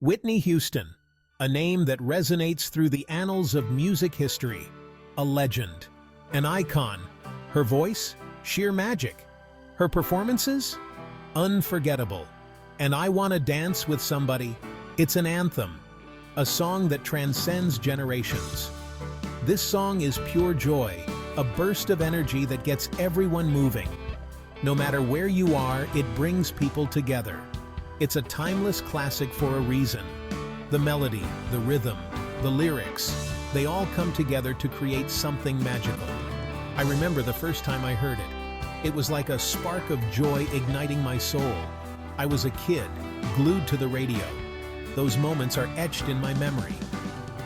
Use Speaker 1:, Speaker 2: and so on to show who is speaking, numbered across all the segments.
Speaker 1: Whitney Houston, a name that resonates through the annals of music history. A legend, an icon. Her voice? Sheer magic. Her performances? Unforgettable. And I Wanna Dance with Somebody? It's an anthem, a song that transcends generations. This song is pure joy, a burst of energy that gets everyone moving. No matter where you are, it brings people together. It's a timeless classic for a reason. The melody, the rhythm, the lyrics, they all come together to create something magical. I remember the first time I heard it. It was like a spark of joy igniting my soul. I was a kid, glued to the radio. Those moments are etched in my memory.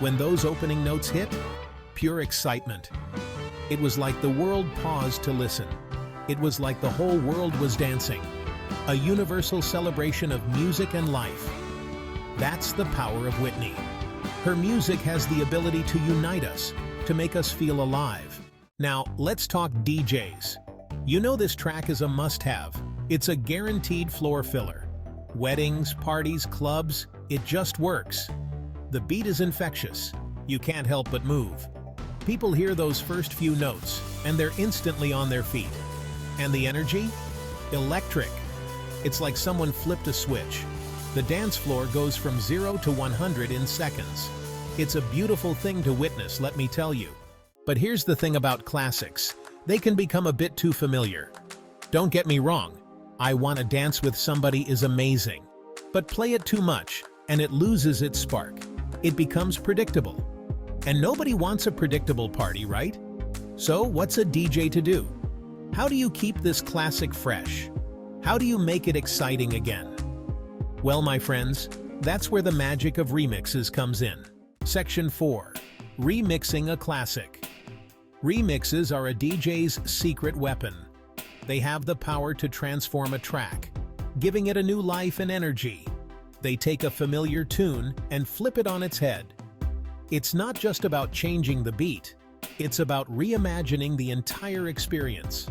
Speaker 1: When those opening notes hit, pure excitement. It was like the world paused to listen. It was like the whole world was dancing. A universal celebration of music and life. That's the power of Whitney. Her music has the ability to unite us, to make us feel alive. Now, let's talk DJs. You know this track is a must-have. It's a guaranteed floor filler. Weddings, parties, clubs, it just works. The beat is infectious. You can't help but move. People hear those first few notes, and they're instantly on their feet. And the energy? Electric. It's like someone flipped a switch. The dance floor goes from 0 to 100 in seconds. It's a beautiful thing to witness, let me tell you. But here's the thing about classics. They can become a bit too familiar. Don't get me wrong. I Wanna Dance with Somebody is amazing. But play it too much, and it loses its spark. It becomes predictable. And nobody wants a predictable party, right? So what's a DJ to do? How do you keep this classic fresh? How do you make it exciting again? Well, my friends, that's where the magic of remixes comes in. Section 4. Remixing a classic. Remixes are a DJ's secret weapon. They have the power to transform a track, giving it a new life and energy. They take a familiar tune and flip it on its head. It's not just about changing the beat, it's about reimagining the entire experience.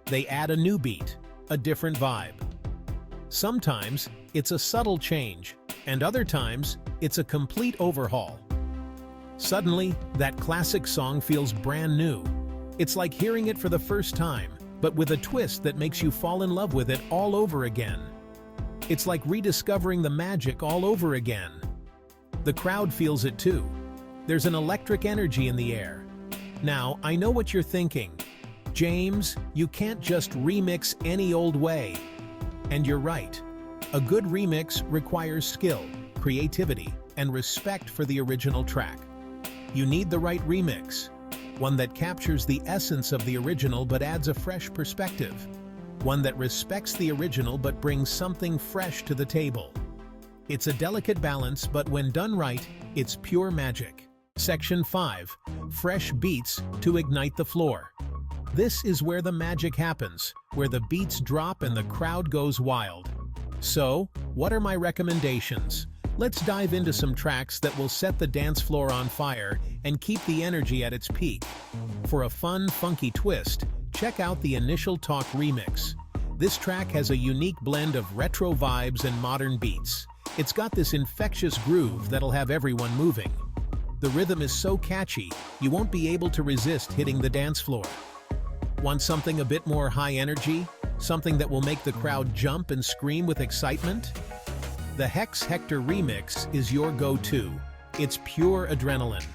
Speaker 1: They add a new beat, a different vibe. Sometimes it's a subtle change, and other times it's a complete overhaul. Suddenly, that classic song feels brand new. It's like hearing it for the first time, but with a twist that makes you fall in love with it all over again. It's like rediscovering the magic all over again. The crowd feels it too. There's an electric energy in the air. Now, I know what you're thinking. James, you can't just remix any old way. And you're right. A good remix requires skill, creativity, and respect for the original track. You need the right remix, one that captures the essence of the original but adds a fresh perspective, one that respects the original but brings something fresh to the table. It's a delicate balance, but when done right, it's pure magic. Section 5. Fresh beats to ignite the floor. This is where the magic happens, where the beats drop and the crowd goes wild. So, what are my recommendations? Let's dive into some tracks that will set the dance floor on fire and keep the energy at its peak. For a fun, funky twist, check out the Initial Talk remix. This track has a unique blend of retro vibes and modern beats. It's got this infectious groove that'll have everyone moving. The rhythm is so catchy, you won't be able to resist hitting the dance floor. Want something a bit more high energy? Something that will make the crowd jump and scream with excitement? The Hex Hector remix is your go-to. It's pure adrenaline.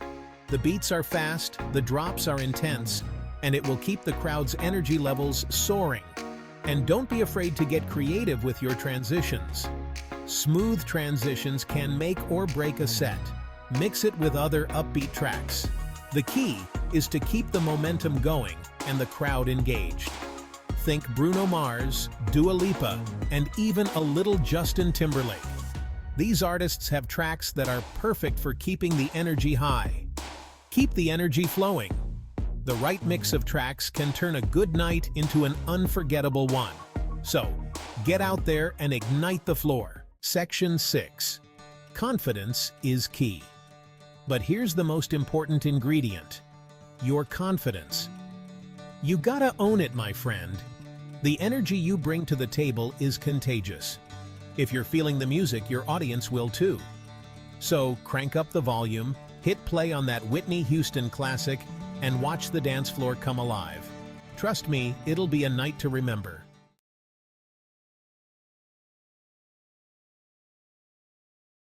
Speaker 1: The beats are fast, the drops are intense, and it will keep the crowd's energy levels soaring. And don't be afraid to get creative with your transitions. Smooth transitions can make or break a set. Mix it with other upbeat tracks. The key is to keep the momentum going and the crowd engaged. Think Bruno Mars, Dua Lipa, and even a little Justin Timberlake. These artists have tracks that are perfect for keeping the energy high. Keep the energy flowing. The right mix of tracks can turn a good night into an unforgettable one. So, get out there and ignite the floor. Section 6. Confidence is key. But here's the most important ingredient: your confidence. You gotta own it, my friend. The energy you bring to the table is contagious. If you're feeling the music, your audience will too. So crank up the volume, hit play on that Whitney Houston classic, and watch the dance floor come alive. Trust me, it'll be a night to remember.